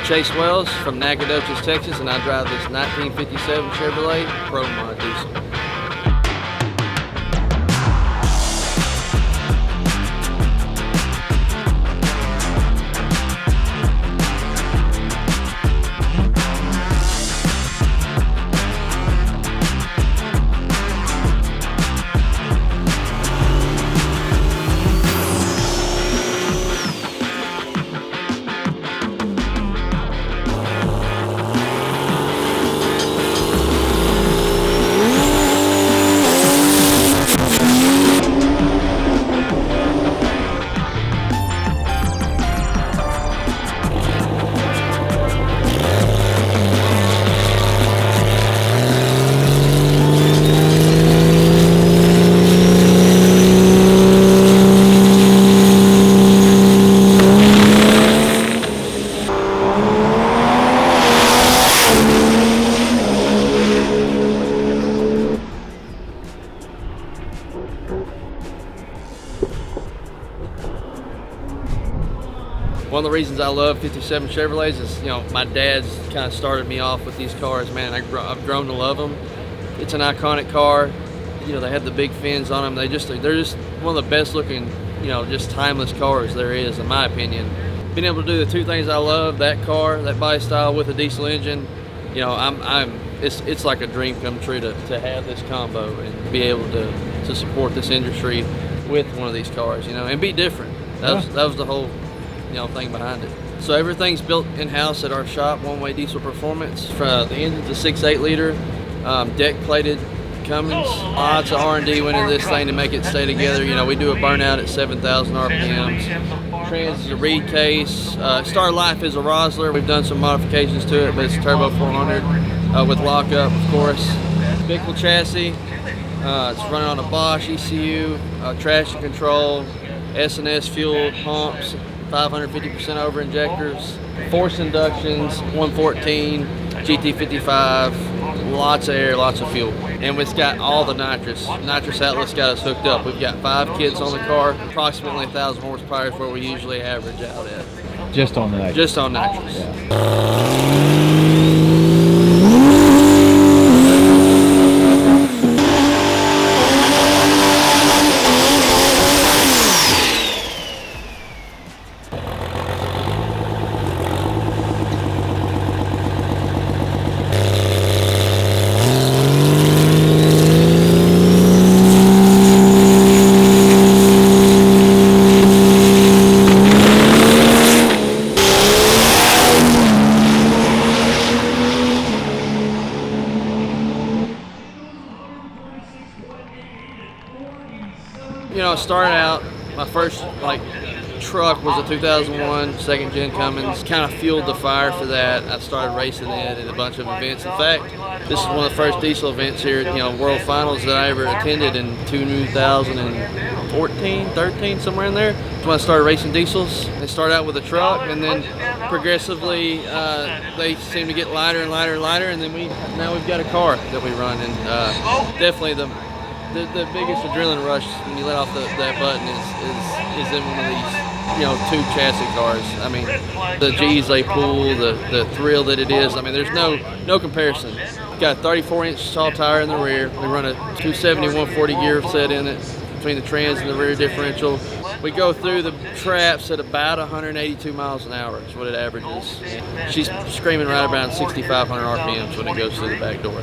Chase Wells from Nacogdoches, Texas, and I drive this 1957 Chevrolet Pro Mod diesel. One of the reasons I love 57 Chevrolets is, my dad's kind of started me off with these cars, man. I've grown to love them. It's an iconic car. They have the big fins on them. They're just one of the best looking, just timeless cars there is, in my opinion. Being able to do the two things I love, that car, that body style with a diesel engine, it's like a dream come true to have this combo and be able to support this industry with one of these cars, and be different. That was the whole thing behind it. So everything's built in-house at our shop, one-way diesel performance. From the engine's a 6.8 liter, deck-plated Cummins. Lots of R&D went into this thing to make it stay together. We do a burnout at 7,000 RPMs. Trans is a reed case. Started life as a Rosler. We've done some modifications to it, but it's a turbo 400 with lockup, of course. Bickle chassis. It's running on a Bosch ECU, traction control, S&S fuel pumps, 550% over injectors, force inductions, 114, GT55, lots of air, lots of fuel. And it's got all the nitrous. Nitrous outlet's got us hooked up. We've got 5 kits on the car, approximately 1,000 horsepower is where we usually average out at. Just on the nitrous? Just on nitrous. Yeah. Started out, my first truck was a 2001 second gen Cummins. Kind of fueled the fire for that. I started racing it at a bunch of events. In fact, this is one of the first diesel events here at World Finals that I ever attended in 2014, 13, somewhere in there. That's when I started racing diesels. They started out with a truck, and then progressively they seem to get lighter and lighter and lighter, and then now we've got a car that we run, and definitely the biggest adrenaline rush when you let off that button is in one of these, two chassis cars. I mean, the G's they pull, the thrill that it is. I mean, there's no comparison. We've got a 34-inch tall tire in the rear. We run a 270 140 gear set in it between the trans and the rear differential. We go through the traps at about 182 miles an hour is what it averages. She's screaming right around 6,500 RPMs when it goes through the back door.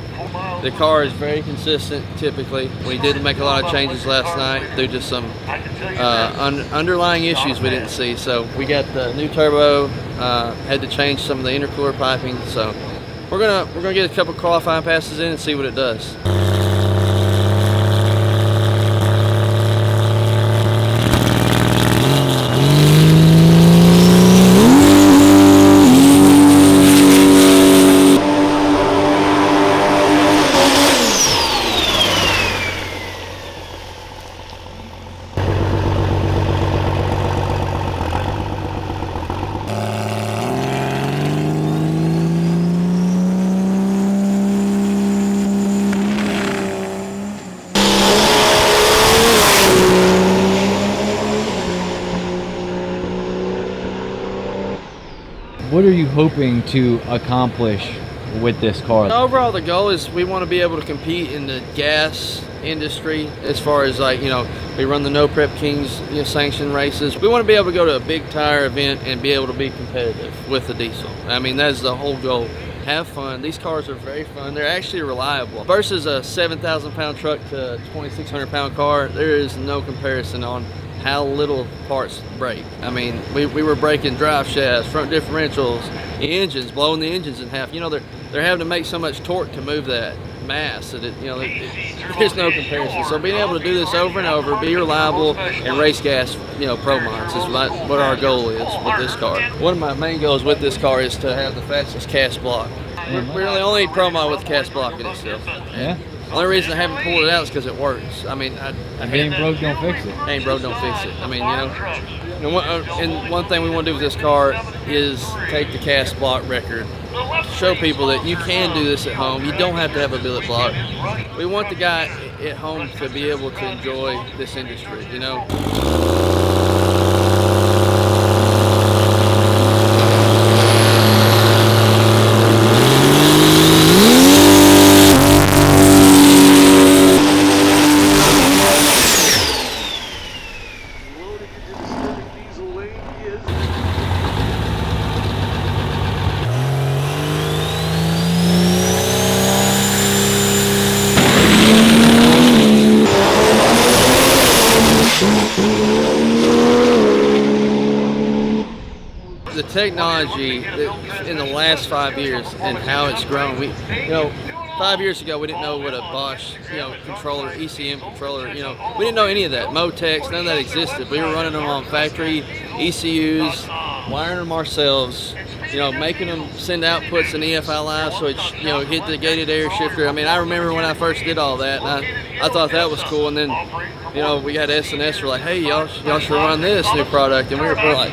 The car is very consistent typically. We didn't make a lot of changes last night due to some underlying issues we didn't see. So we got the new turbo, had to change some of the intercooler piping. So we're gonna get a couple qualifying passes in and see what it does. hoping to accomplish with this car? Overall, the goal is we want to be able to compete in the gas industry as far as, like, you know, we run the No Prep Kings, you know, sanctioned races. We want to be able to go to a big tire event and be able to be competitive with the diesel. I mean, that's the whole goal. Have fun. These cars are very fun. They're actually reliable. Versus a 7,000 pound truck to a 2,600 pound car, there is no comparison on how little parts break. I mean, we were breaking drive shafts, front differentials, engines, blowing the engines in half. You know, they're having to make so much torque to move that mass that there's no comparison. So being able to do this over and over, be reliable, and race gas, you know, pro mods is what our goal is with this car. One of my main goals with this car is to have the fastest cast block. We're the only pro mod with cast block in itself. Yeah. The only reason I haven't pulled it out is because it works. I mean, if it ain't broke, don't fix it. Ain't broke, don't fix it. I mean, you know, and one thing we want to do with this car is take the cast block record. Show people that you can do this at home. You don't have to have a billet block. We want the guy at home to be able to enjoy this industry, you know. The technology in the last 5 years and how it's grown. You know, 5 years ago we didn't know what a Bosch, you know, controller, ECM controller, you know, we didn't know any of that. Motex, none of that existed. We were running them on factory ECUs, wiring them ourselves, you know, making them send outputs in EFI Live so it, you know, hit the gated air shifter. I mean, I remember when I first did all that, and I thought that was cool. And then, you know, we got S&S were like, hey, y'all should run this new product, and we were like,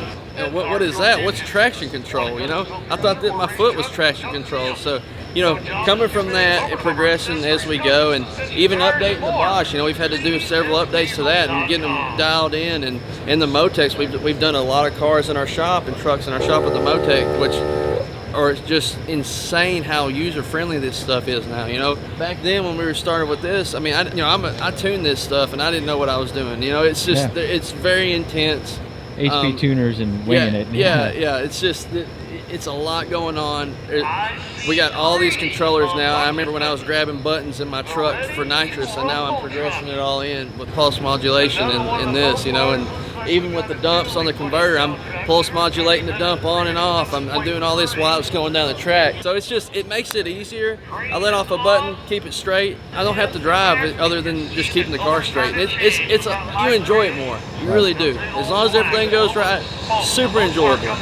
what is that? What's traction control? You know, I thought that my foot was traction control. So, you know, coming from that and progressing as we go, and even updating the Bosch, you know, we've had to do several updates to that and getting them dialed in. And in the Motex, we've done a lot of cars in our shop and trucks in our shop with the Motex, which are just insane how user friendly this stuff is now. You know, back then when we were starting with this, I mean, I tuned this stuff and I didn't know what I was doing. You know, it's just it's very intense. HP tuners and winging it. Yeah. It's just, it's a lot going on. We got all these controllers now. I remember when I was grabbing buttons in my truck for nitrous, and now I'm progressing it all in with pulse modulation in this, you know, and even with the dumps on the converter, I'm pulse modulating the dump on and off. I'm doing all this while it's going down the track. So it's just, it makes it easier. I let off a button, keep it straight. I don't have to drive other than just keeping the car straight. You enjoy it more. You really do. As long as everything goes right, super enjoyable.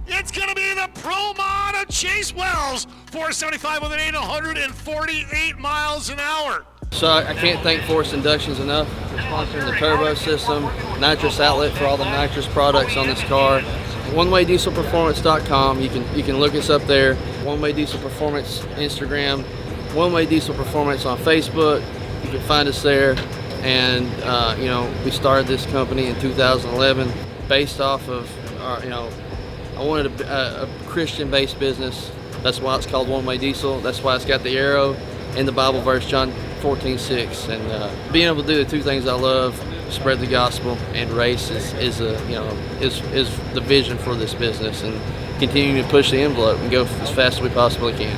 It's going to be the Pro Mod of Chase Wells, 475 with an 148 miles an hour. So I can't thank Force Inductions enough for sponsoring the turbo system, nitrous outlet for all the nitrous products on this car. OneWayDieselPerformance.com. You can look us up there. One Way Diesel Performance Instagram, One Way Diesel Performance on Facebook. You can find us there. And you know, we started this company in 2011 based off of I wanted a Christian-based business. That's why it's called One Way Diesel. That's why it's got the arrow and the Bible verse, John 14:6. And being able to do the two things I love, spread the gospel and race, is the vision for this business, and continuing to push the envelope and go as fast as we possibly can.